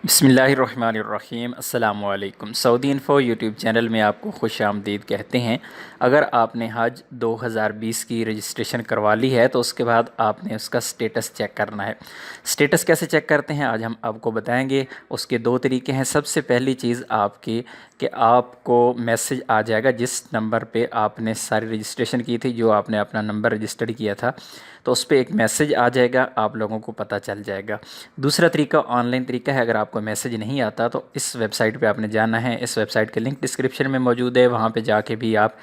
बिस्मिल्लाहिर्रहमानिर्रहीम अस्सलामुअलैकुम। Saudi info YouTube channel में आपको खुश आमदीद कहते हैं। अगर आपने हज 2020 की रजिस्ट्रेशन करवा ली है तो उसके बाद आपने उसका स्टेटस चेक करना है। स्टेटस कैसे चेक करते हैं आज हम आपको बताएंगे। उसके दो तरीके हैं। सबसे पहली चीज़ कि आपको मैसेज आ जाएगा जिस नंबर पे आपने सारी रजिस्ट्रेशन की थी, जो आपने अपना नंबर रजिस्टर्ड किया था, तो उस पर एक मैसेज आ जाएगा, आप लोगों को पता चल जाएगा। दूसरा तरीका ऑनलाइन तरीका है। अगर आपको मैसेज नहीं आता तो इस वेबसाइट पे आपने जाना है। इस वेबसाइट के लिंक डिस्क्रिप्शन में मौजूद है, वहाँ पे जाके भी आप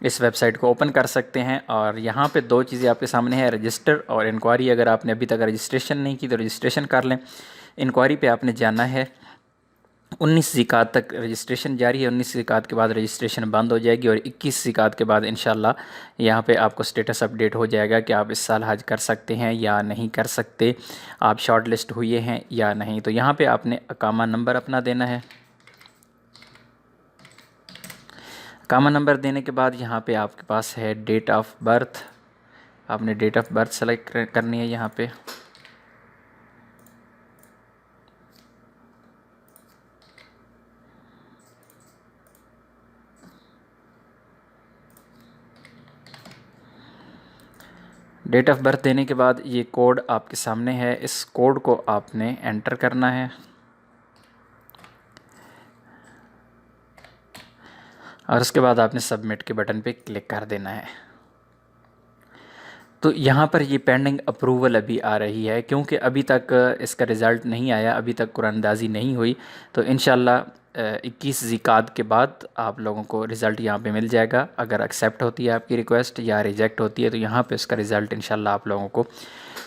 इस वेबसाइट को ओपन कर सकते हैं। और यहाँ पे दो चीज़ें आपके सामने है, रजिस्टर और इंक्वायरी। अगर आपने अभी तक रजिस्ट्रेशन नहीं की तो रजिस्ट्रेशन कर लें। इंक्वायरी पे आपने जाना है। 19 ज़िकात तक रजिस्ट्रेशन जारी है। 19 ज़िकात के बाद रजिस्ट्रेशन बंद हो जाएगी और 21 ज़िकात के बाद इंशाल्लाह यहाँ पे आपको स्टेटस अपडेट हो जाएगा कि आप इस साल हज कर सकते हैं या नहीं कर सकते, आप शॉर्ट लिस्ट हुए हैं या नहीं। तो यहाँ पे आपने अकामा नंबर अपना देना है। अकामा नंबर देने के बाद यहाँ पे आपके पास है डेट ऑफ बर्थ। आपने डेट ऑफ बर्थ सेलेक्ट करनी है। यहाँ पे डेट ऑफ बर्थ देने के बाद ये कोड आपके सामने है। इस कोड को आपने एंटर करना है और उसके बाद आपने सबमिट के बटन पे क्लिक कर देना है। तो यहाँ पर ये पेंडिंग अप्रूवल अभी आ रही है, क्योंकि अभी तक इसका रिज़ल्ट नहीं आया, अभी तक कुरानंदाज़ी नहीं हुई। तो इंशाल्लाह 21 ज़िकात के बाद आप लोगों को रिज़ल्ट यहाँ पे मिल जाएगा। अगर एक्सेप्ट होती है आपकी रिक्वेस्ट या रिजेक्ट होती है तो यहाँ पे उसका रिज़ल्ट इंशाल्लाह आप लोगों को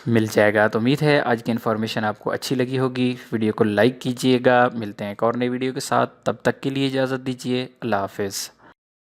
मिल जाएगा। तो उम्मीद है आज की इन्फॉर्मेशन आपको अच्छी लगी होगी। वीडियो को लाइक कीजिएगा। मिलते हैं एक और नई वीडियो के साथ, तब तक के लिए इजाज़त दीजिए। अल्लाह हाफ़िज़।